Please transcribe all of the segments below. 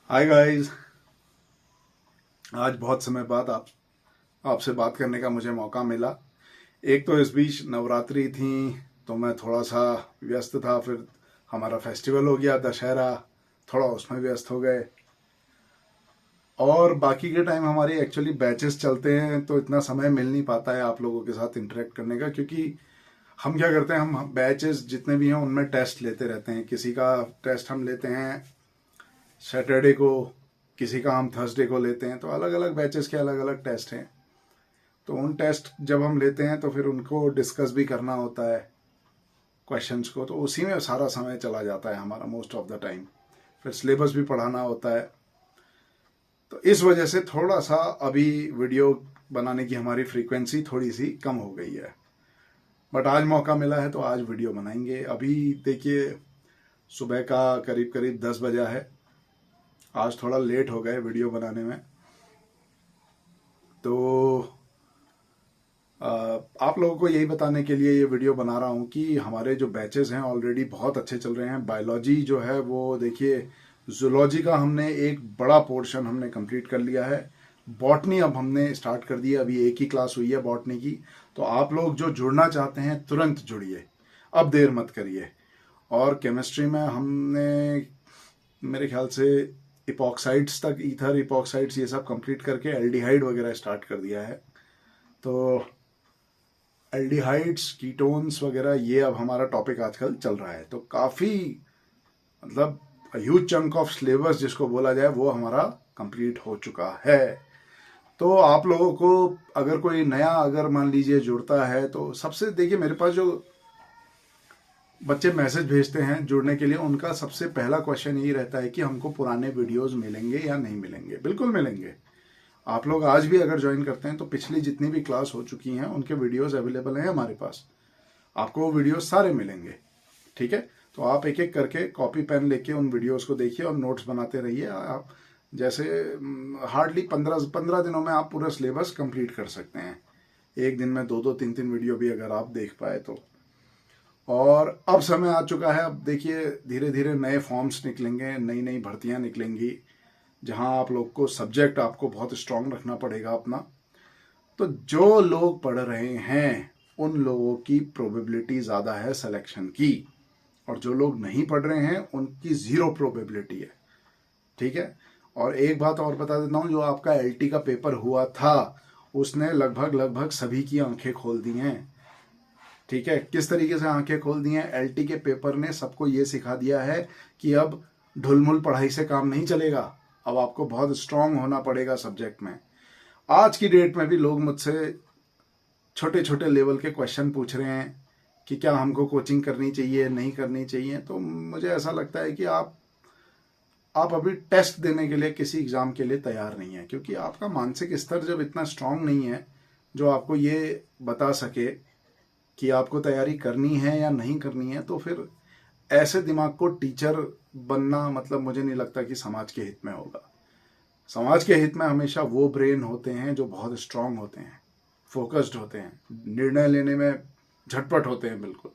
Hi guys. आज बहुत समय बाद आपसे बात करने का मुझे मौका मिला। एक तो इस बीच नवरात्रि थी तो मैं थोड़ा सा व्यस्त था, फिर हमारा फेस्टिवल हो गया दशहरा, थोड़ा उसमें व्यस्त हो गए। और बाकी के टाइम हमारी एक्चुअली बैचेस चलते हैं तो इतना समय मिल नहीं पाता है आप लोगों के साथ इंटरेक्ट करने का, क्योंकि हम क्या करते हैं, हम बैचेस जितने भी हैं उनमें टेस्ट लेते रहते हैं। किसी का टेस्ट हम लेते हैं सैटरडे को, किसी का हम थर्सडे को लेते हैं, तो अलग अलग बैचेस के अलग अलग टेस्ट हैं। तो उन टेस्ट जब हम लेते हैं तो फिर उनको डिस्कस भी करना होता है क्वेश्चंस को, तो उसी में सारा समय चला जाता है हमारा मोस्ट ऑफ द टाइम। फिर सिलेबस भी पढ़ाना होता है, तो इस वजह से थोड़ा सा अभी वीडियो बनाने की हमारी फ्रीक्वेंसी थोड़ी सी कम हो गई है। बट आज मौका मिला है तो आज वीडियो बनाएंगे। अभी देखिए सुबह का करीब करीब 10 बजा है। आज थोड़ा लेट हो गए वीडियो बनाने में। तो आप लोगों को यही बताने के लिए ये वीडियो बना रहा हूँ कि हमारे जो बैचेस हैं ऑलरेडी बहुत अच्छे चल रहे हैं। बायोलॉजी जो है वो देखिए, जूलॉजी का हमने एक बड़ा पोर्शन हमने कंप्लीट कर लिया है। बॉटनी अब हमने स्टार्ट कर दिया, अभी एक ही क्लास हुई है बॉटनी की। तो आप लोग जो जुड़ना चाहते हैं तुरंत जुड़िए, अब देर मत करिए। और केमिस्ट्री में हमने मेरे ख्याल से इपॉक्साइड्स तक, ईथर इपॉक्साइड्स ये सब कंप्लीट करके एल्डिहाइड वगैरह स्टार्ट कर दिया है। तो एल्डिहाइड्स, कीटोन्स वगैरह ये अब हमारा टॉपिक आजकल चल रहा है। तो काफ़ी मतलब ह्यूज चंक ऑफ सिलेबस जिसको बोला जाए वो हमारा कंप्लीट हो चुका है। तो आप लोगों को अगर कोई नया अगर मान लीजिए जुड़ता है तो सबसे देखिए, मेरे पास जो बच्चे मैसेज भेजते हैं जुड़ने के लिए, उनका सबसे पहला क्वेश्चन यही रहता है कि हमको पुराने वीडियोस मिलेंगे या नहीं मिलेंगे। बिल्कुल मिलेंगे। आप लोग आज भी अगर ज्वाइन करते हैं तो पिछली जितनी भी क्लास हो चुकी हैं उनके वीडियोस अवेलेबल हैं हमारे पास। आपको वो वीडियोस सारे मिलेंगे। ठीक है, तो आप एक एक करके कॉपी पेन लेके उन वीडियोस को देखिए और नोट्स बनाते रहिए। आप जैसे हार्डली 15 दिनों में आप पूरा सिलेबस कंप्लीट कर सकते हैं। एक दिन में दो दो तीन तीन वीडियो भी अगर आप देख पाए तो। और अब समय आ चुका है, अब देखिए धीरे धीरे नए फॉर्म्स निकलेंगे, नई नई भर्तियां निकलेंगी, जहां आप लोग को सब्जेक्ट आपको बहुत स्ट्रांग रखना पड़ेगा अपना। तो जो लोग पढ़ रहे हैं उन लोगों की प्रोबेबिलिटी ज़्यादा है सिलेक्शन की, और जो लोग नहीं पढ़ रहे हैं उनकी ज़ीरो प्रोबेबिलिटी है। ठीक है। और एक बात और बता देता हूँ, जो आपका एलटी का पेपर हुआ था उसने लगभग लगभग सभी की आंखें खोल दी हैं। ठीक है, किस तरीके से आंखें खोल दी हैं, एलटी के पेपर ने सबको ये सिखा दिया है कि अब ढुलमुल पढ़ाई से काम नहीं चलेगा, अब आपको बहुत स्ट्रांग होना पड़ेगा सब्जेक्ट में। आज की डेट में भी लोग मुझसे छोटे छोटे लेवल के क्वेश्चन पूछ रहे हैं कि क्या हमको कोचिंग करनी चाहिए नहीं करनी चाहिए। तो मुझे ऐसा लगता है कि आप अभी टेस्ट देने के लिए, किसी एग्जाम के लिए तैयार नहीं है, क्योंकि आपका मानसिक स्तर जब इतना स्ट्रांग नहीं है जो आपको ये बता सके कि आपको तैयारी करनी है या नहीं करनी है, तो फिर ऐसे दिमाग को टीचर बनना मतलब मुझे नहीं लगता कि समाज के हित में होगा। समाज के हित में हमेशा वो ब्रेन होते हैं जो बहुत स्ट्रांग होते हैं, फोकस्ड होते हैं, निर्णय लेने में झटपट होते हैं बिल्कुल।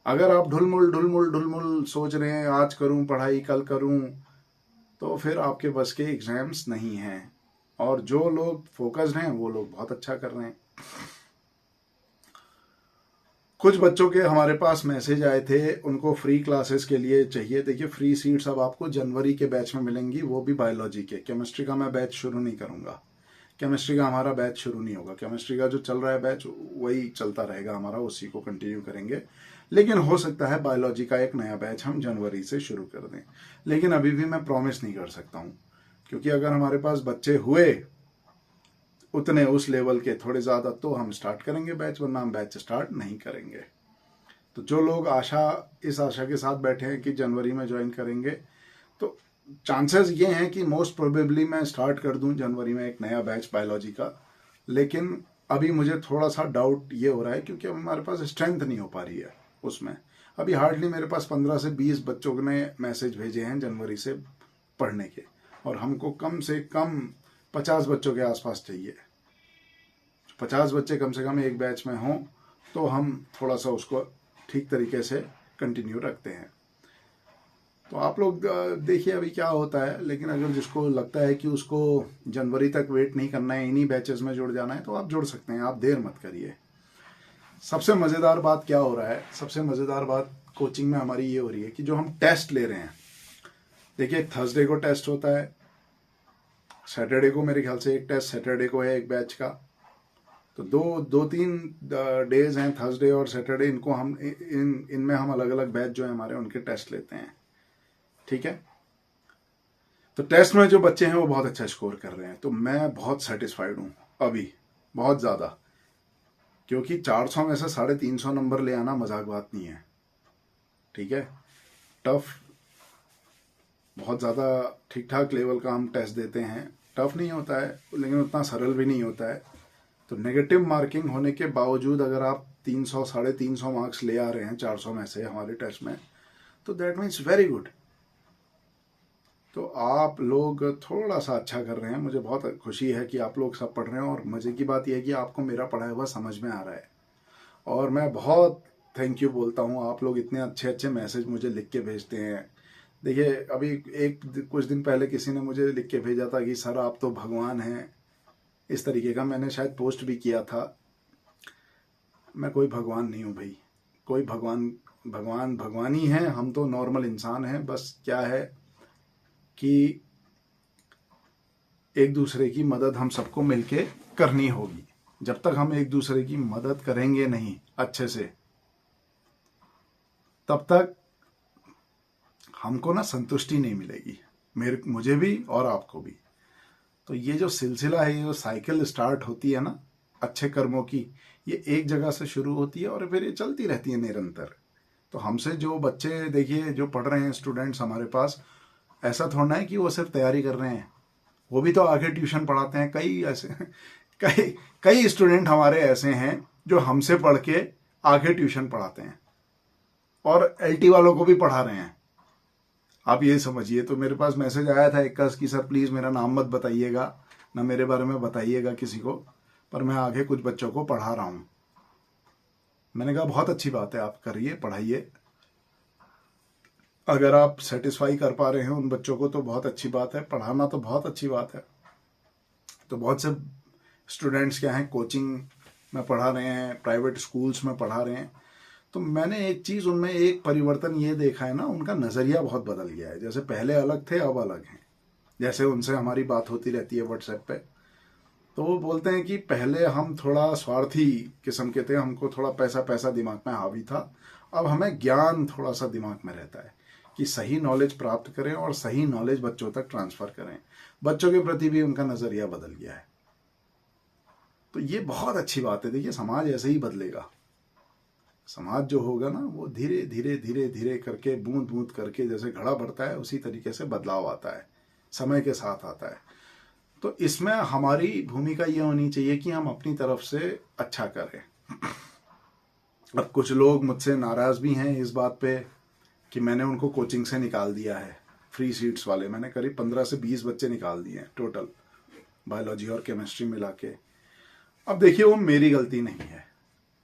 अगर आप ढुलमुल ढुलमुल ढुलमुल सोच रहे हैं आज करूं पढ़ाई कल करूं, तो फिर आपके बस के एग्जाम्स नहीं हैं। और जो लोग फोकस्ड हैं वो लोग बहुत अच्छा कर रहे हैं। कुछ बच्चों के हमारे पास मैसेज आए थे, उनको फ्री क्लासेस के लिए चाहिए। देखिए फ्री सीट्स अब आपको जनवरी के बैच में मिलेंगी, वो भी बायोलॉजी के। केमिस्ट्री का मैं बैच शुरू नहीं करूंगा, केमिस्ट्री का हमारा बैच शुरू नहीं होगा। केमिस्ट्री का जो चल रहा है बैच वही चलता रहेगा हमारा, उसी को कंटिन्यू करेंगे। लेकिन हो सकता है बायोलॉजी का एक नया बैच हम जनवरी से शुरू कर दें, लेकिन अभी भी मैं प्रॉमिस नहीं कर सकता हूँ, क्योंकि अगर हमारे पास बच्चे हुए उतने उस लेवल के थोड़े ज़्यादा तो हम स्टार्ट करेंगे बैच, वरना हम बैच स्टार्ट नहीं करेंगे। तो जो लोग इस आशा के साथ बैठे हैं कि जनवरी में ज्वाइन करेंगे, तो चांसेस ये हैं कि मोस्ट प्रोबेबली मैं स्टार्ट कर दूं जनवरी में एक नया बैच बायोलॉजी का। लेकिन अभी मुझे थोड़ा सा डाउट ये हो रहा है, क्योंकि अब हमारे पास स्ट्रेंथ नहीं हो पा रही है उसमें। अभी हार्डली मेरे पास 15 से 20 बच्चों ने मैसेज भेजे हैं जनवरी से पढ़ने के, और हमको कम से कम 50 बच्चों के आसपास चाहिए। 50 बच्चे कम से कम एक बैच में हों तो हम थोड़ा सा उसको ठीक तरीके से कंटिन्यू रखते हैं। तो आप लोग देखिए अभी क्या होता है। लेकिन अगर जिसको लगता है कि उसको जनवरी तक वेट नहीं करना है, इन्हीं बैचेस में जुड़ जाना है, तो आप जुड़ सकते हैं, आप देर मत करिए। सबसे मज़ेदार बात क्या हो रहा है, सबसे मज़ेदार बात कोचिंग में हमारी ये हो रही है कि जो हम टेस्ट ले रहे हैं, देखिए थर्सडे को टेस्ट होता है, सैटरडे को मेरे ख्याल से एक टेस्ट सैटरडे को है एक बैच का, तो दो तीन डेज हैं, थर्सडे और सैटरडे, इनको हम इनमें हम अलग अलग बैच जो है हमारे उनके टेस्ट लेते हैं, ठीक है। तो टेस्ट में जो बच्चे हैं वो बहुत अच्छा स्कोर कर रहे हैं, तो मैं बहुत सेटिस्फाइड हूँ अभी, बहुत ज़्यादा, क्योंकि 400 में से 350 नंबर ले आना मजाक बात नहीं है, ठीक है। टफ, बहुत ज़्यादा ठीक ठाक लेवल का हम टेस्ट देते हैं, टफ नहीं होता है लेकिन उतना सरल भी नहीं होता है। तो नेगेटिव मार्किंग होने के बावजूद अगर आप 300 350 मार्क्स ले आ रहे हैं 400 में से हमारे टेस्ट में, तो दैट मीन्स वेरी गुड। तो आप लोग थोड़ा सा अच्छा कर रहे हैं, मुझे बहुत खुशी है कि आप लोग सब पढ़ रहे हैं, और मज़े की बात यह है कि आपको मेरा पढ़ाया हुआ समझ में आ रहा है, और मैं बहुत थैंक यू बोलता हूँ। आप लोग इतने अच्छे अच्छे मैसेज मुझे लिख के भेजते हैं। देखिए अभी कुछ दिन पहले किसी ने मुझे लिख के भेजा था कि सर आप तो भगवान हैं, इस तरीके का, मैंने शायद पोस्ट भी किया था। मैं कोई भगवान नहीं हूँ भाई, कोई भगवान ही है, हम तो नॉर्मल इंसान हैं। बस क्या है कि एक दूसरे की मदद हम सबको मिलके करनी होगी। जब तक हम एक दूसरे की मदद करेंगे नहीं अच्छे से, तब तक हमको ना संतुष्टि नहीं मिलेगी, मुझे भी और आपको भी। तो ये जो सिलसिला है, ये जो साइकिल स्टार्ट होती है ना अच्छे कर्मों की, ये एक जगह से शुरू होती है और फिर ये चलती रहती है निरंतर। तो हमसे जो बच्चे देखिए जो पढ़ रहे हैं स्टूडेंट्स हमारे पास, ऐसा थोड़ा है कि वो सिर्फ तैयारी कर रहे हैं, वो भी तो आगे ट्यूशन पढ़ाते हैं। कई ऐसे कई स्टूडेंट हमारे ऐसे हैं जो हमसे पढ़ के आगे ट्यूशन पढ़ाते हैं और एलटी वालों को भी पढ़ा रहे हैं, आप ये समझिए। तो मेरे पास मैसेज आया था एक का कि सर प्लीज़ मेरा नाम मत बताइएगा, ना मेरे बारे में बताइएगा किसी को, पर मैं आगे कुछ बच्चों को पढ़ा रहा हूँ। मैंने कहा बहुत अच्छी बात है, आप करिए, पढ़ाइए। अगर आप सेटिस्फाई कर पा रहे हैं उन बच्चों को तो बहुत अच्छी बात है, पढ़ाना तो बहुत अच्छी बात है। तो बहुत से स्टूडेंट्स क्या हैं कोचिंग में पढ़ा रहे हैं, प्राइवेट स्कूल्स में पढ़ा रहे हैं। तो मैंने एक चीज़ उनमें एक परिवर्तन ये देखा है ना, उनका नज़रिया बहुत बदल गया है। जैसे पहले अलग थे अब अलग हैं। जैसे उनसे हमारी बात होती रहती है व्हाट्सएप पे, तो वो बोलते हैं कि पहले हम थोड़ा स्वार्थी किस्म के थे, हमको थोड़ा पैसा पैसा दिमाग में हावी था, अब हमें ज्ञान थोड़ा सा दिमाग में रहता है कि सही नॉलेज प्राप्त करें और सही नॉलेज बच्चों तक ट्रांसफ़र करें। बच्चों के प्रति भी उनका नज़रिया बदल गया है। तो ये बहुत अच्छी बात है। देखिए समाज ऐसे ही बदलेगा। समाज जो होगा ना वो धीरे धीरे धीरे धीरे करके, बूंद बूंद करके जैसे घड़ा बढ़ता है उसी तरीके से बदलाव आता है, समय के साथ आता है। तो इसमें हमारी भूमिका ये होनी चाहिए कि हम अपनी तरफ से अच्छा करें। अब कुछ लोग मुझसे नाराज भी हैं इस बात पे कि मैंने उनको कोचिंग से निकाल दिया है, फ्री सीट्स वाले मैंने करीब 15 से 20 बच्चे निकाल दिए हैं टोटल, बायोलॉजी और केमिस्ट्री मिला के। अब देखिए वो मेरी गलती नहीं है,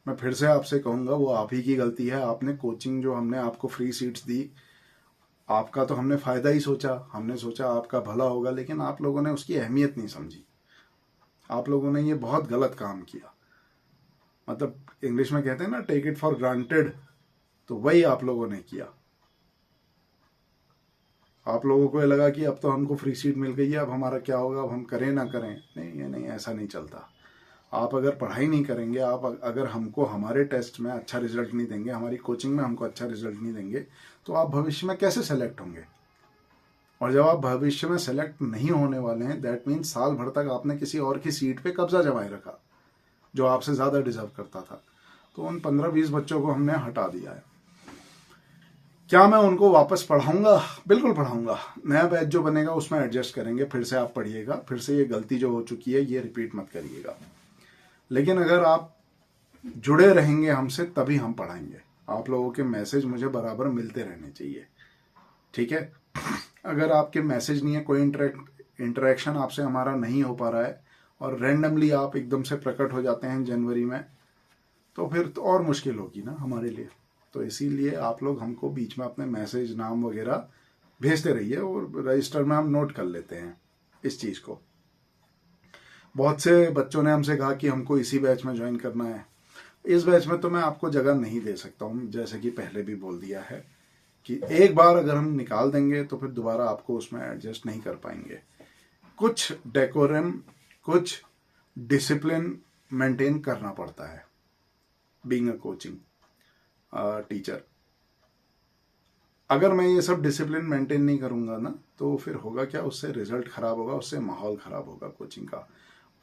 मैं फिर से आपसे कहूँगा वो आप ही की गलती है। आपने कोचिंग जो हमने आपको फ्री सीट्स दी, आपका तो हमने फ़ायदा ही सोचा, हमने सोचा आपका भला होगा, लेकिन आप लोगों ने उसकी अहमियत नहीं समझी। आप लोगों ने ये बहुत गलत काम किया। मतलब इंग्लिश में कहते हैं ना टेक इट फॉर ग्रांटेड, तो वही आप लोगों ने किया। आप लोगों को ये लगा कि अब तो हमको फ्री सीट मिल गई है, अब हमारा क्या होगा, अब हम करें ना करें। नहीं, ये नहीं, ऐसा नहीं चलता। आप अगर पढ़ाई नहीं करेंगे, आप अगर हमको हमारे टेस्ट में अच्छा रिजल्ट नहीं देंगे, हमारी कोचिंग में हमको अच्छा रिजल्ट नहीं देंगे, तो आप भविष्य में कैसे सेलेक्ट होंगे? और जब आप भविष्य में सेलेक्ट नहीं होने वाले हैं, दैट मीन्स साल भर तक आपने किसी और की सीट पे कब्जा जमाए रखा जो आपसे ज़्यादा डिजर्व करता था। तो उन 15-20 बच्चों को हमने हटा दिया है। क्या मैं उनको वापस पढ़ाऊंगा? बिल्कुल पढ़ाऊंगा। नया बैच जो बनेगा उसमें एडजस्ट करेंगे, फिर से आप पढ़िएगा, फिर से ये गलती जो हो चुकी है ये रिपीट मत करिएगा। लेकिन अगर आप जुड़े रहेंगे हमसे तभी हम पढ़ाएंगे। आप लोगों के मैसेज मुझे बराबर मिलते रहने चाहिए, ठीक है। अगर आपके मैसेज नहीं है, कोई इंटरेक्शन आपसे हमारा नहीं हो पा रहा है और रैंडमली आप एकदम से प्रकट हो जाते हैं जनवरी में, तो फिर तो और मुश्किल होगी ना हमारे लिए। तो इसीलिए आप लोग हमको बीच में अपने मैसेज, नाम वगैरह भेजते रहिए और रजिस्टर में हम नोट कर लेते हैं इस चीज़ को। बहुत से बच्चों ने हमसे कहा कि हमको इसी बैच में ज्वाइन करना है। इस बैच में तो मैं आपको जगह नहीं दे सकता हूँ, जैसे कि पहले भी बोल दिया है कि एक बार अगर हम निकाल देंगे तो फिर दोबारा आपको उसमें एडजस्ट नहीं कर पाएंगे। कुछ डेकोरम, कुछ डिसिप्लिन मेंटेन करना पड़ता है बीइंग अ कोचिंग टीचर। अगर मैं ये सब डिसिप्लिन मेंटेन नहीं करूंगा ना तो फिर होगा क्या, उससे रिजल्ट खराब होगा, उससे माहौल खराब होगा कोचिंग का।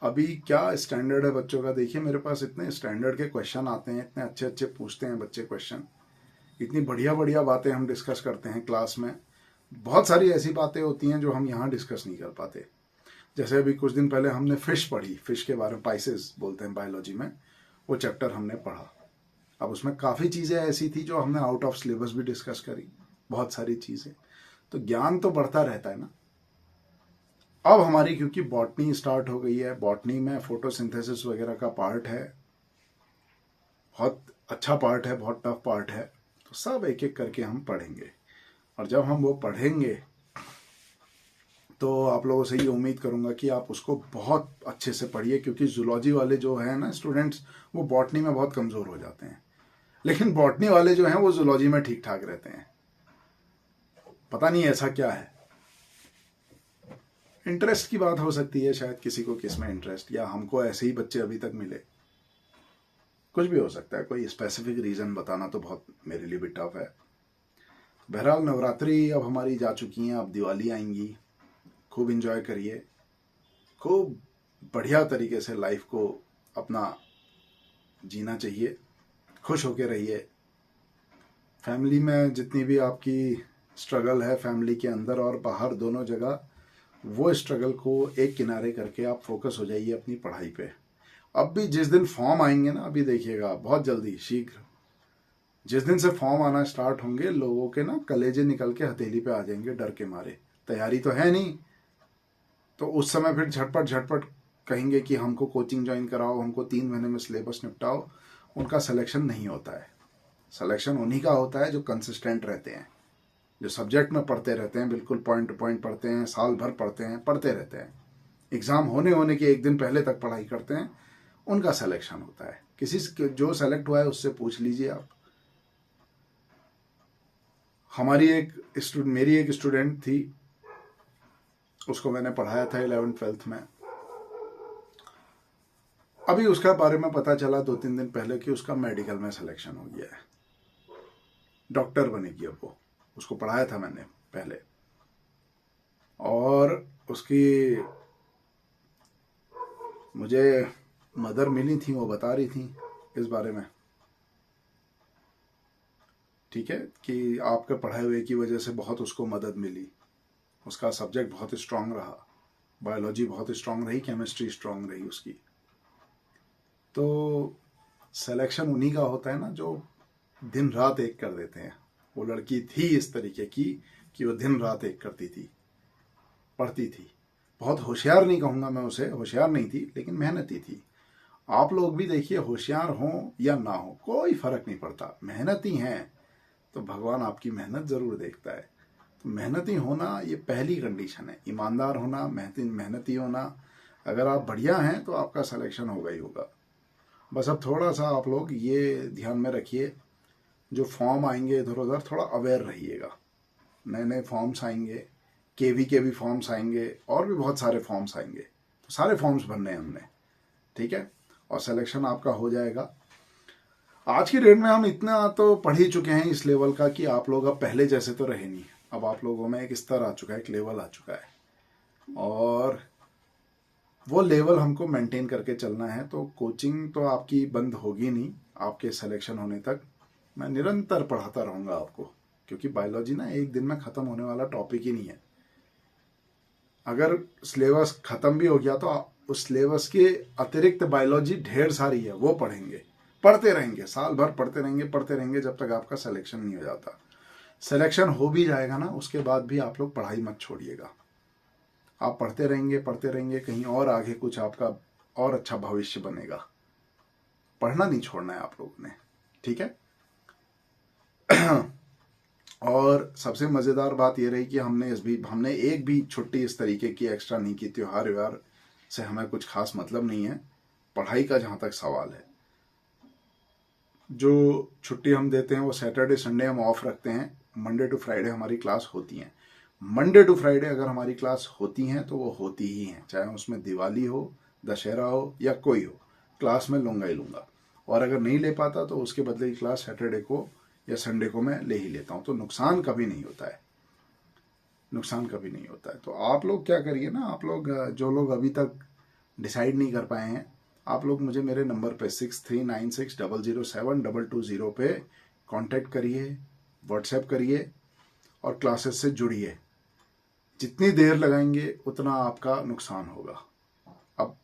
अभी क्या स्टैंडर्ड है बच्चों का, देखिए मेरे पास इतने स्टैंडर्ड के क्वेश्चन आते हैं, इतने अच्छे अच्छे पूछते हैं बच्चे क्वेश्चन, इतनी बढ़िया बढ़िया बातें हम डिस्कस करते हैं क्लास में। बहुत सारी ऐसी बातें होती हैं जो हम यहाँ डिस्कस नहीं कर पाते। जैसे अभी कुछ दिन पहले हमने फिश पढ़ी, फिश के बारे में, पाइसेस बोलते हैं बायोलॉजी में, वो चैप्टर हमने पढ़ा। अब उसमें काफ़ी चीज़ें ऐसी थी जो हमने आउट ऑफ सिलेबस भी डिस्कस करी, बहुत सारी चीज़ें। तो ज्ञान तो बढ़ता रहता है ना। अब हमारी क्योंकि बॉटनी स्टार्ट हो गई है, बॉटनी में फोटोसिंथेसिस वगैरह का पार्ट है, बहुत अच्छा पार्ट है, बहुत टफ पार्ट है। तो सब एक एक करके हम पढ़ेंगे, और जब हम वो पढ़ेंगे तो आप लोगों से ये उम्मीद करूंगा कि आप उसको बहुत अच्छे से पढ़िए, क्योंकि जूलॉजी वाले जो है ना स्टूडेंट्स, वो बॉटनी में बहुत कमज़ोर हो जाते हैं, लेकिन बॉटनी वाले जो हैं वो जूलॉजी में ठीक ठाक रहते हैं। पता नहीं ऐसा क्या है, इंटरेस्ट की बात हो सकती है शायद, किसी को किस में इंटरेस्ट, या हमको ऐसे ही बच्चे अभी तक मिले, कुछ भी हो सकता है। कोई स्पेसिफिक रीज़न बताना तो बहुत मेरे लिए भी टफ है। बहरहाल नवरात्रि अब हमारी जा चुकी हैं, अब दिवाली आएंगी, खूब इंजॉय करिए, खूब बढ़िया तरीके से लाइफ को अपना जीना चाहिए, खुश होके रहिए। फैमिली में जितनी भी आपकी स्ट्रगल है, फैमिली के अंदर और बाहर दोनों जगह, वो स्ट्रगल को एक किनारे करके आप फोकस हो जाइए अपनी पढ़ाई पे। अब भी जिस दिन फॉर्म आएंगे ना, अभी देखिएगा बहुत जल्दी, शीघ्र जिस दिन से फॉर्म आना स्टार्ट होंगे, लोगों के ना कलेजे निकल के हथेली पे आ जाएंगे डर के मारे। तैयारी तो है नहीं, तो उस समय फिर झटपट झटपट कहेंगे कि हमको कोचिंग ज्वाइन कराओ, हमको 3 महीने में सिलेबस निपटाओ। उनका सिलेक्शन नहीं होता है। सिलेक्शन उन्हीं का होता है जो कंसिस्टेंट रहते हैं, जो सब्जेक्ट में पढ़ते रहते हैं, बिल्कुल पॉइंट टू पॉइंट पढ़ते हैं, साल भर पढ़ते हैं, पढ़ते रहते हैं, एग्ज़ाम होने के एक दिन पहले तक पढ़ाई करते हैं, उनका सिलेक्शन होता है। किसी जो सेलेक्ट हुआ है उससे पूछ लीजिए आप। मेरी एक स्टूडेंट थी, उसको मैंने पढ़ाया था 11th-12th में। अभी उसका बारे में पता चला 2-3 दिन पहले कि उसका मेडिकल में सिलेक्शन हो गया है, डॉक्टर बनेगी अब वो। उसको पढ़ाया था मैंने पहले, और उसकी मुझे मदर मिली थी, वो बता रही थी इस बारे में, ठीक है, कि आपके पढ़ाए हुए की वजह से बहुत उसको मदद मिली, उसका सब्जेक्ट बहुत स्ट्रांग रहा, बायोलॉजी बहुत स्ट्रांग रही, केमिस्ट्री स्ट्रांग रही उसकी। तो सिलेक्शन उन्हीं का होता है ना जो दिन रात एक कर देते हैं। वो लड़की थी इस तरीके की कि वो दिन रात एक करती थी, पढ़ती थी। बहुत होशियार नहीं कहूँगा मैं उसे, होशियार नहीं थी, लेकिन मेहनती थी। आप लोग भी देखिए, होशियार हों या ना हो कोई फर्क नहीं पड़ता, मेहनती हैं तो भगवान आपकी मेहनत जरूर देखता है। तो मेहनती होना ये पहली कंडीशन है, ईमानदार होना, मेहनती होना। अगर आप बढ़िया हैं तो आपका सिलेक्शन होगा ही होगा। बस अब थोड़ा सा आप लोग ये ध्यान में रखिए, जो फॉर्म आएंगे इधर उधर थोड़ा अवेयर रहिएगा। नए नए फॉर्म्स आएंगे, केवी के भी फॉर्म्स आएंगे, और भी बहुत सारे फॉर्म्स आएंगे, तो सारे फॉर्म्स भरने हैं हमने, ठीक है, और सिलेक्शन आपका हो जाएगा। आज की डेट में हम इतना तो पढ़ ही चुके हैं इस लेवल का कि आप लोग अब पहले जैसे तो रहे नहीं। अब आप लोगों में एक स्तर आ चुका है, एक लेवल आ चुका है, और वो लेवल हमको मेंटेन करके चलना है। तो कोचिंग तो आपकी बंद होगी नहीं, आपके सिलेक्शन होने तक मैं निरंतर पढ़ाता रहूँगा आपको, क्योंकि बायोलॉजी ना एक दिन में ख़त्म होने वाला टॉपिक ही नहीं है। अगर सिलेबस ख़त्म भी हो गया तो उस सिलेबस के अतिरिक्त बायोलॉजी ढेर सारी है, वो पढ़ेंगे, पढ़ते रहेंगे, साल भर पढ़ते रहेंगे जब तक आपका सिलेक्शन नहीं हो जाता। सिलेक्शन हो भी जाएगा ना, उसके बाद भी आप लोग पढ़ाई मत छोड़िएगा, आप पढ़ते रहेंगे, कहीं और आगे कुछ आपका और अच्छा भविष्य बनेगा। पढ़ना नहीं छोड़ना है आप लोगों ने, ठीक है। और सबसे मज़ेदार बात ये रही कि हमने एक भी छुट्टी इस तरीके की एक्स्ट्रा नहीं की। त्योहार व्योहार से हमें कुछ खास मतलब नहीं है। पढ़ाई का जहाँ तक सवाल है, जो छुट्टी हम देते हैं वो सैटरडे संडे हम ऑफ रखते हैं। मंडे टू फ्राइडे हमारी क्लास होती हैं। मंडे टू फ्राइडे अगर हमारी क्लास होती हैं तो वो होती ही हैं, चाहे उसमें दिवाली हो, दशहरा हो या कोई हो, क्लास में लूँगा ही लूँगा। और अगर नहीं ले पाता तो उसके बदले की क्लास सैटरडे को या संडे को मैं ले ही लेता हूँ। तो नुकसान कभी नहीं होता है, नुकसान कभी नहीं होता है। तो आप लोग क्या करिए ना, आप लोग जो लोग अभी तक डिसाइड नहीं कर पाए हैं, आप लोग मुझे मेरे नंबर पे 6396007220 पे कांटेक्ट करिए, व्हाट्सएप करिए और क्लासेस से जुड़िए। जितनी देर लगाएंगे उतना आपका नुकसान होगा। अब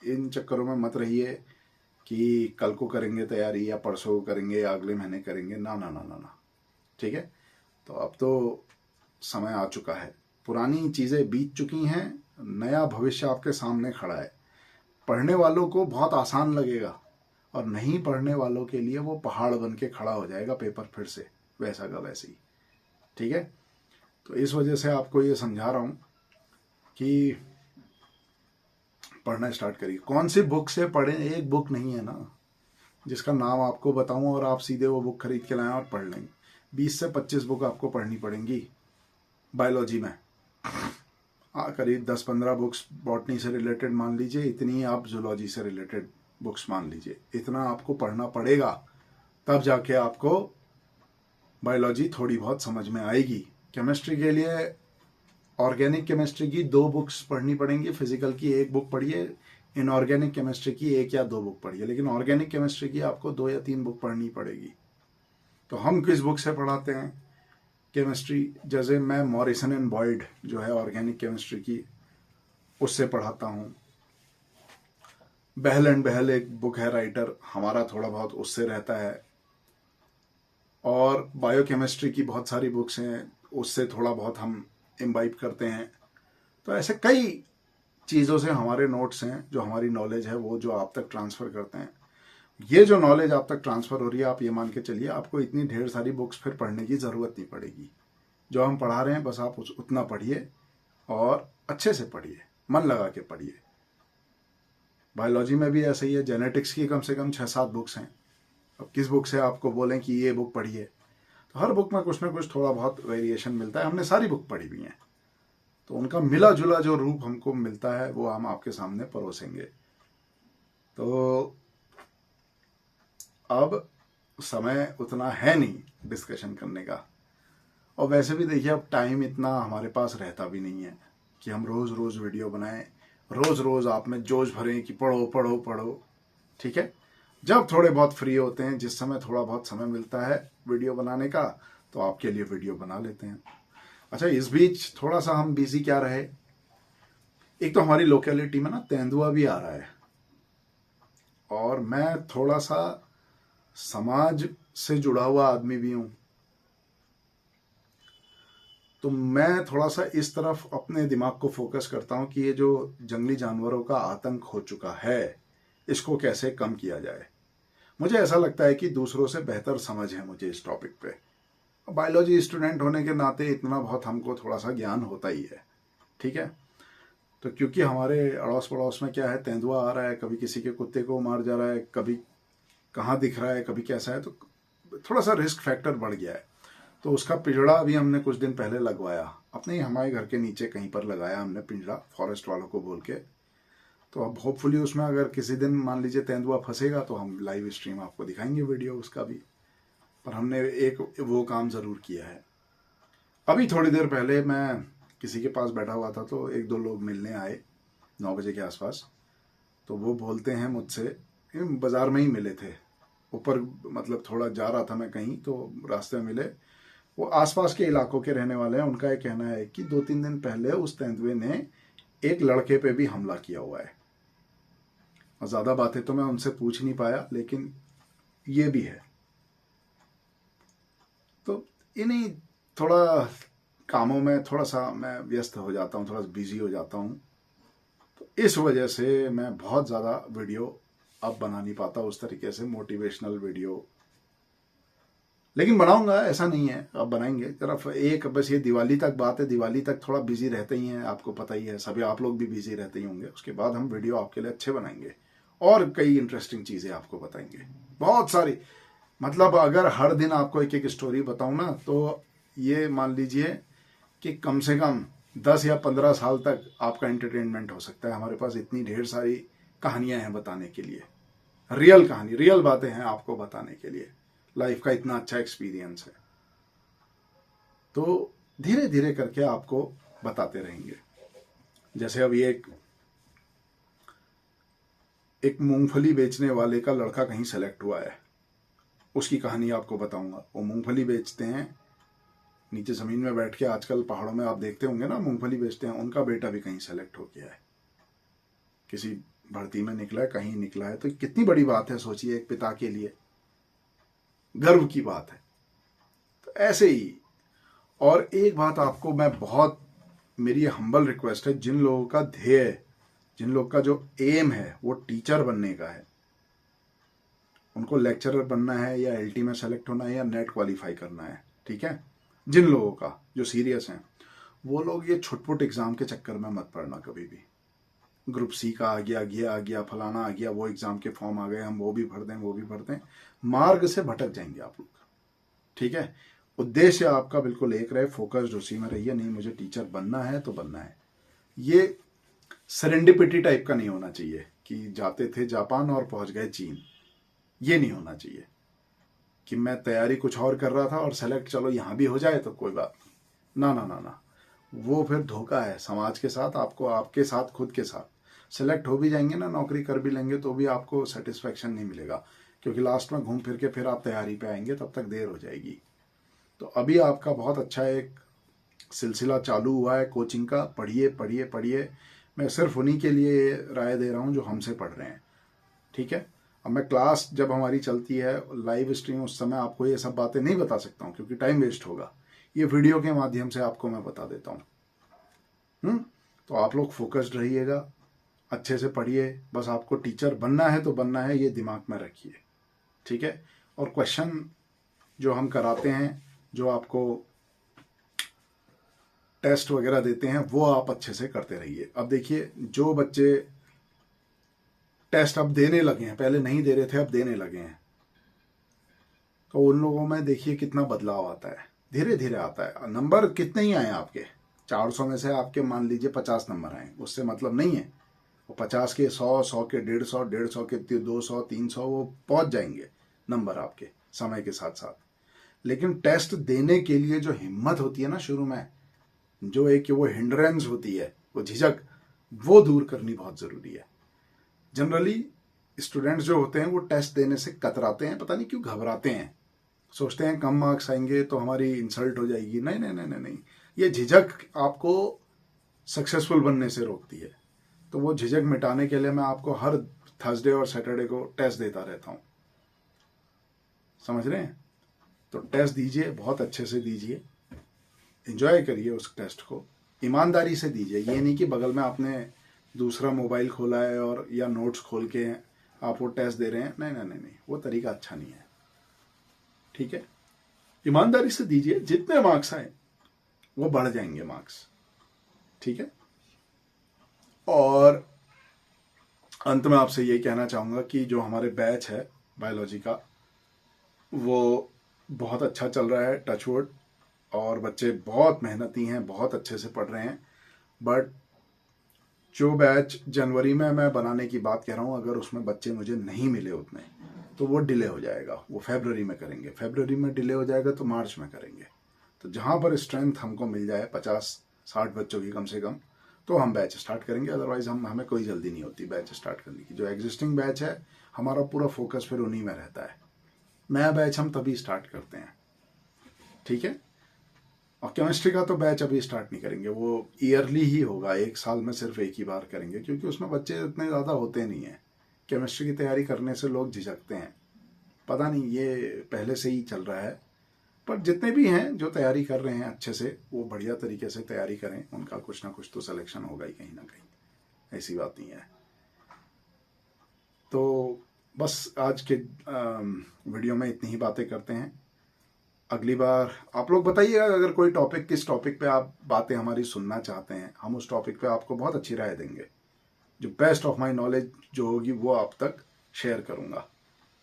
इन चक्करों में मत रहिए कि कल को करेंगे तैयारी या परसों करेंगे या अगले महीने करेंगे, ना ना ना ना ना, ठीक है। तो अब तो समय आ चुका है, पुरानी चीज़ें बीत चुकी हैं, नया भविष्य आपके सामने खड़ा है। पढ़ने वालों को बहुत आसान लगेगा और नहीं पढ़ने वालों के लिए वो पहाड़ बन के खड़ा हो जाएगा पेपर फिर से, वैसा का वैसे ही, ठीक है। तो इस वजह से आपको ये समझा रहा हूँ कि पढ़ना स्टार्ट करिए। कौन सी बुक से पढ़ें, एक बुक नहीं है ना जिसका नाम आपको बताऊं और आप सीधे वो बुक खरीद के लाएं और पढ़ लेंगे। 20 से 25 बुक आपको पढ़नी पड़ेंगी बायोलॉजी में। करीब 10-15 बुक्स बॉटनी से रिलेटेड मान लीजिए, इतनी आप जूलॉजी से रिलेटेड बुक्स मान लीजिए, इतना आपको पढ़ना पड़ेगा, तब जाके आपको बायोलॉजी थोड़ी बहुत समझ में आएगी। केमिस्ट्री के लिए ऑर्गेनिक केमिस्ट्री की 2 बुक्स पढ़नी पड़ेंगी, फिजिकल की 1 बुक पढ़िए, इनऑर्गेनिक केमिस्ट्री की 1 या 2 बुक पढ़िए, लेकिन ऑर्गेनिक केमिस्ट्री की आपको 2 या 3 बुक पढ़नी पड़ेगी। तो हम किस बुक से पढ़ाते हैं केमिस्ट्री, जैसे मैं मॉरिसन एंड बॉयड जो है ऑर्गेनिक केमिस्ट्री की, उससे पढ़ाता हूँ। बहल एंड बहल एक बुक है राइटर, हमारा थोड़ा बहुत उससे रहता है। और बायोकेमिस्ट्री की बहुत सारी बुक्स हैं, उससे थोड़ा बहुत हम इम्बाइब करते हैं। तो ऐसे कई चीज़ों से हमारे नोट्स हैं, जो हमारी नॉलेज है वो जो आप तक ट्रांसफ़र करते हैं। ये जो नॉलेज आप तक ट्रांसफ़र हो रही है, आप ये मान के चलिए आपको इतनी ढेर सारी बुक्स फिर पढ़ने की ज़रूरत नहीं पड़ेगी। जो हम पढ़ा रहे हैं बस आप उतना पढ़िए और अच्छे से पढ़िए, मन लगा के पढ़िए। बायोलॉजी में भी ऐसा ही है, जेनेटिक्स की कम से कम 6-7 बुक्स हैं। अब किस बुक से आपको बोलें कि ये बुक पढ़िए, तो हर बुक में कुछ ना कुछ थोड़ा बहुत वेरिएशन मिलता है। हमने सारी बुक पढ़ी हुई हैं, तो उनका मिला जुला जो रूप हमको मिलता है वो हम आपके सामने परोसेंगे। तो अब समय उतना है नहीं डिस्कशन करने का, और वैसे भी देखिए अब टाइम इतना हमारे पास रहता भी नहीं है कि हम रोज़ रोज़ वीडियो बनाएं, रोज़ रोज़ आप में जोश भरें कि पढ़ो पढ़ो पढ़ो, ठीक है। जब थोड़े बहुत फ्री होते हैं, जिस समय थोड़ा बहुत समय मिलता है वीडियो बनाने का, तो आपके लिए वीडियो बना लेते हैं। अच्छा, इस बीच थोड़ा सा हम बिजी क्या रहे, एक तो हमारी लोकेलिटी में ना तेंदुआ भी आ रहा है, और मैं थोड़ा सा समाज से जुड़ा हुआ आदमी भी हूँ, तो मैं थोड़ा सा इस तरफ अपने दिमाग को फोकस करता हूँ कि ये जो जंगली जानवरों का आतंक हो चुका है, इसको कैसे कम किया जाए। मुझे ऐसा लगता है कि दूसरों से बेहतर समझ है मुझे इस टॉपिक पे। बायोलॉजी स्टूडेंट होने के नाते इतना बहुत हमको थोड़ा सा ज्ञान होता ही है, ठीक है। तो क्योंकि हमारे अड़ोस पड़ोस में क्या है, तेंदुआ आ रहा है, कभी किसी के कुत्ते को मार जा रहा है, कभी कहाँ दिख रहा है, कभी कैसा है, तो थोड़ा सा रिस्क फैक्टर बढ़ गया है। तो उसका पिंजड़ा अभी हमने कुछ दिन पहले लगवाया, अपने ही हमारे घर के नीचे कहीं पर लगाया हमने पिंजड़ा, फॉरेस्ट वालों को बोल के। तो अब होपफुली उसमें अगर किसी दिन मान लीजिए तेंदुआ फंसेगा तो हम लाइव स्ट्रीम आपको दिखाएंगे वीडियो उसका भी। पर हमने एक वो काम ज़रूर किया है। अभी थोड़ी देर पहले मैं किसी के पास बैठा हुआ था, तो 1-2 लोग मिलने आए 9 बजे के आसपास। तो वो बोलते हैं मुझसे, बाज़ार में ही मिले थे, ऊपर मतलब थोड़ा जा रहा था मैं कहीं, तो रास्ते में मिले। वो आसपास के इलाकों के रहने वाले हैं। उनका ये कहना है कि 2-3 दिन पहले उस तेंदुए ने एक लड़के पे भी हमला किया हुआ है। और ज़्यादा बातें तो मैं उनसे पूछ नहीं पाया, लेकिन ये भी है। तो इन्हीं थोड़ा कामों में थोड़ा सा मैं व्यस्त हो जाता हूँ, थोड़ा बिजी हो जाता हूँ, तो इस वजह से मैं बहुत ज़्यादा वीडियो अब बना नहीं पाता उस तरीके से, मोटिवेशनल वीडियो। लेकिन बनाऊंगा, ऐसा नहीं है, अब बनाएंगे। तरफ एक बस ये दिवाली तक बात है, दिवाली तक थोड़ा बिजी रहते ही हैं, आपको पता ही है, सभी आप लोग भी बिजी रहते ही होंगे। उसके बाद हम वीडियो आपके लिए अच्छे बनाएंगे और कई इंटरेस्टिंग चीजें आपको बताएंगे, बहुत सारी। मतलब अगर हर दिन आपको एक एक स्टोरी बताऊं ना, तो ये मान लीजिए कि कम से कम 10 या 15 साल तक आपका एंटरटेनमेंट हो सकता है। हमारे पास इतनी ढेर सारी कहानियां हैं बताने के लिए, रियल कहानी, रियल बातें हैं आपको बताने के लिए। लाइफ का इतना अच्छा एक्सपीरियंस है, तो धीरे धीरे करके आपको बताते रहेंगे। जैसे अभी एक मूंगफली बेचने वाले का लड़का कहीं सेलेक्ट हुआ है, उसकी कहानी आपको बताऊंगा। वो मूंगफली बेचते हैं नीचे जमीन में बैठ के, आजकल पहाड़ों में आप देखते होंगे ना मूंगफली बेचते हैं। उनका बेटा भी कहीं सेलेक्ट हो गया है, किसी भर्ती में निकला है, कहीं निकला है। तो कितनी बड़ी बात है, सोचिए, एक पिता के लिए गर्व की बात है। तो ऐसे ही, और एक बात आपको मैं बहुत, मेरी हम्बल रिक्वेस्ट है, जिन लोगों का ध्येय, जिन लोग का जो एम है वो टीचर बनने का है, उनको लेक्चरर बनना है या एलटी में सेलेक्ट होना है या नेट क्वालिफाई करना है, ठीक है, जिन लोगों का जो सीरियस हैं, वो लोग ये छुटपुट एग्जाम के चक्कर में मत पड़ना कभी भी। ग्रुप सी का आ गया, ये आ गया, फलाना आ गया, वो एग्जाम के फॉर्म आ गए, हम वो भी भर दें, वो भी भर दें, मार्ग से भटक जाएंगे आप लोग, ठीक है। उद्देश्य आपका बिल्कुल एक रहे, फोकस्ड उसी में रहिए। नहीं, मुझे टीचर बनना है तो बनना है। ये सेरेंडिपिटी टाइप का नहीं होना चाहिए कि जाते थे जापान और पहुंच गए चीन। ये नहीं होना चाहिए कि मैं तैयारी कुछ और कर रहा था और सेलेक्ट चलो यहां भी हो जाए तो कोई बात नहीं। ना ना ना ना, वो फिर धोखा है समाज के साथ, आपको, आपके साथ, खुद के साथ। सेलेक्ट हो भी जाएंगे ना, नौकरी कर भी लेंगे, तो भी आपको सेटिस्फेक्शन नहीं मिलेगा, क्योंकि लास्ट में घूम फिर के फिर आप तैयारी पे आएंगे, तब तक देर हो जाएगी। तो अभी आपका बहुत अच्छा एक सिलसिला चालू हुआ है कोचिंग का। पढ़िए पढ़िए पढ़िए। मैं सिर्फ उन्हीं के लिए राय दे रहा हूँ जो हमसे पढ़ रहे हैं, ठीक है। अब मैं क्लास जब हमारी चलती है लाइव स्ट्रीम, उस समय आपको ये सब बातें नहीं बता सकता हूँ क्योंकि टाइम वेस्ट होगा। ये वीडियो के माध्यम से आपको मैं बता देता हूँ। तो आप लोग फोकस्ड रहिएगा, अच्छे से पढ़िए। बस आपको टीचर बनना है तो बनना है, ये दिमाग में रखिए, ठीक है। और क्वेश्चन जो हम कराते हैं, जो आपको टेस्ट वगैरह देते हैं, वो आप अच्छे से करते रहिए। अब देखिए, जो बच्चे टेस्ट अब देने लगे हैं, पहले नहीं दे रहे थे, अब देने लगे हैं, तो उन लोगों में देखिए कितना बदलाव आता है, धीरे धीरे आता है। नंबर कितने ही आए आपके, 400 में से आपके मान लीजिए 50 नंबर आए, उससे मतलब नहीं है। वो 50 के 100, 100 के 150, 150 के 200, 300, वो पहुंच जाएंगे नंबर आपके समय के साथ साथ। लेकिन टेस्ट देने के लिए जो हिम्मत होती है ना शुरू में, जो एक वो हिंड्रेंस होती है, वो झिझक, वो दूर करनी बहुत जरूरी है। जनरली स्टूडेंट्स जो होते हैं वो टेस्ट देने से कतराते हैं, पता नहीं क्यों घबराते हैं, सोचते हैं कम मार्क्स आएंगे तो हमारी इंसल्ट हो जाएगी। नहीं नहीं नहीं नहीं नहीं, ये झिझक आपको सक्सेसफुल बनने से रोकती है। तो वो झिझक मिटाने के लिए मैं आपको हर थर्सडे और सैटरडे को टेस्ट देता रहता हूँ, समझ रहे हैं। तो टेस्ट दीजिए, बहुत अच्छे से दीजिए, एंजॉय करिए उस टेस्ट को, ईमानदारी से दीजिए। ये नहीं कि बगल में आपने दूसरा मोबाइल खोला है और या नोट्स खोल के आप वो टेस्ट दे रहे हैं। नहीं नहीं नहीं नहीं, वो तरीका अच्छा नहीं है, ठीक है। ईमानदारी से दीजिए, जितने मार्क्स आए वो बढ़ जाएंगे मार्क्स, ठीक है। और अंत में आपसे ये कहना चाहूँगा कि जो हमारे बैच है बायोलॉजी का, वो बहुत अच्छा चल रहा है, टचवुड। और बच्चे बहुत मेहनती हैं, बहुत अच्छे से पढ़ रहे हैं। बट जो बैच जनवरी में मैं बनाने की बात कह रहा हूँ, अगर उसमें बच्चे मुझे नहीं मिले उतने, तो वो डिले हो जाएगा। वो फरवरी में करेंगे, फरवरी में डिले हो जाएगा तो मार्च में करेंगे। तो जहाँ पर स्ट्रेंथ हमको मिल जाए 50-60 बच्चों की कम से कम, तो हम बैच स्टार्ट करेंगे। अदरवाइज हमें कोई जल्दी नहीं होती बैच स्टार्ट करने की। जो एग्जिस्टिंग बैच है, हमारा पूरा फोकस फिर उन्हीं में रहता है। नया बैच हम तभी स्टार्ट करते हैं, ठीक है। और केमिस्ट्री का तो बैच अभी स्टार्ट नहीं करेंगे, वो ईयरली ही होगा, एक साल में सिर्फ एक ही बार करेंगे, क्योंकि उसमें बच्चे इतने ज़्यादा होते नहीं हैं। केमिस्ट्री की तैयारी करने से लोग झिझकते हैं, पता नहीं ये पहले से ही चल रहा है। पर जितने भी हैं जो तैयारी कर रहे हैं अच्छे से, वो बढ़िया तरीके से तैयारी करें, उनका कुछ ना कुछ तो सिलेक्शन होगा ही कहीं ना कहीं, ऐसी बात नहीं है। तो बस आज के वीडियो में इतनी ही बातें करते हैं। अगली बार आप लोग बताइएगा अगर कोई टॉपिक, किस टॉपिक पे आप बातें हमारी सुनना चाहते हैं, हम उस टॉपिक पे आपको बहुत अच्छी राय देंगे। जो बेस्ट ऑफ माई नॉलेज जो होगी वो आप तक शेयर करूंगा।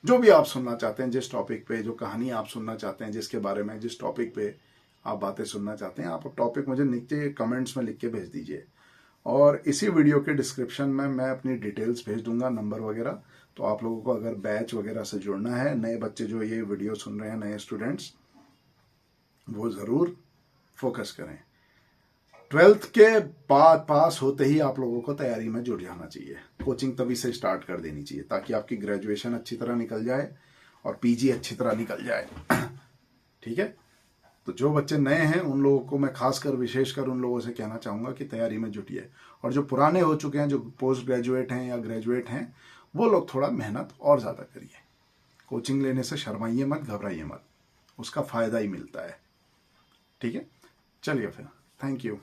जो भी आप सुनना चाहते हैं, जिस टॉपिक पे, जो कहानी आप सुनना चाहते हैं, जिसके बारे में, जिस टॉपिक पे आप बातें सुनना चाहते हैं, आप टॉपिक मुझे नीचे कमेंट्स में लिख के भेज दीजिए। और इसी वीडियो के डिस्क्रिप्शन में मैं अपनी डिटेल्स भेज दूंगा, नंबर वगैरह। तो आप लोगों को अगर बैच वगैरह से जुड़ना है, नए बच्चे जो ये वीडियो सुन रहे हैं, नए स्टूडेंट्स, वो ज़रूर फोकस करें। 12th के बाद पास होते ही आप लोगों को तैयारी में जुट जाना चाहिए। कोचिंग तभी से स्टार्ट कर देनी चाहिए ताकि आपकी ग्रेजुएशन अच्छी तरह निकल जाए और पीजी अच्छी तरह निकल जाए। ठीक है, तो जो बच्चे नए हैं उन लोगों को मैं खासकर, विशेषकर उन लोगों से कहना चाहूँगा कि तैयारी में जुटिए। और जो पुराने हो चुके हैं, जो पोस्ट ग्रेजुएट हैं या ग्रेजुएट हैं, वो लोग थोड़ा मेहनत और ज़्यादा करिए। कोचिंग लेने से शर्माइए मत, घबराइए मत, उसका फ़ायदा ही मिलता है। ठीक है, चलिए फिर, थैंक यू।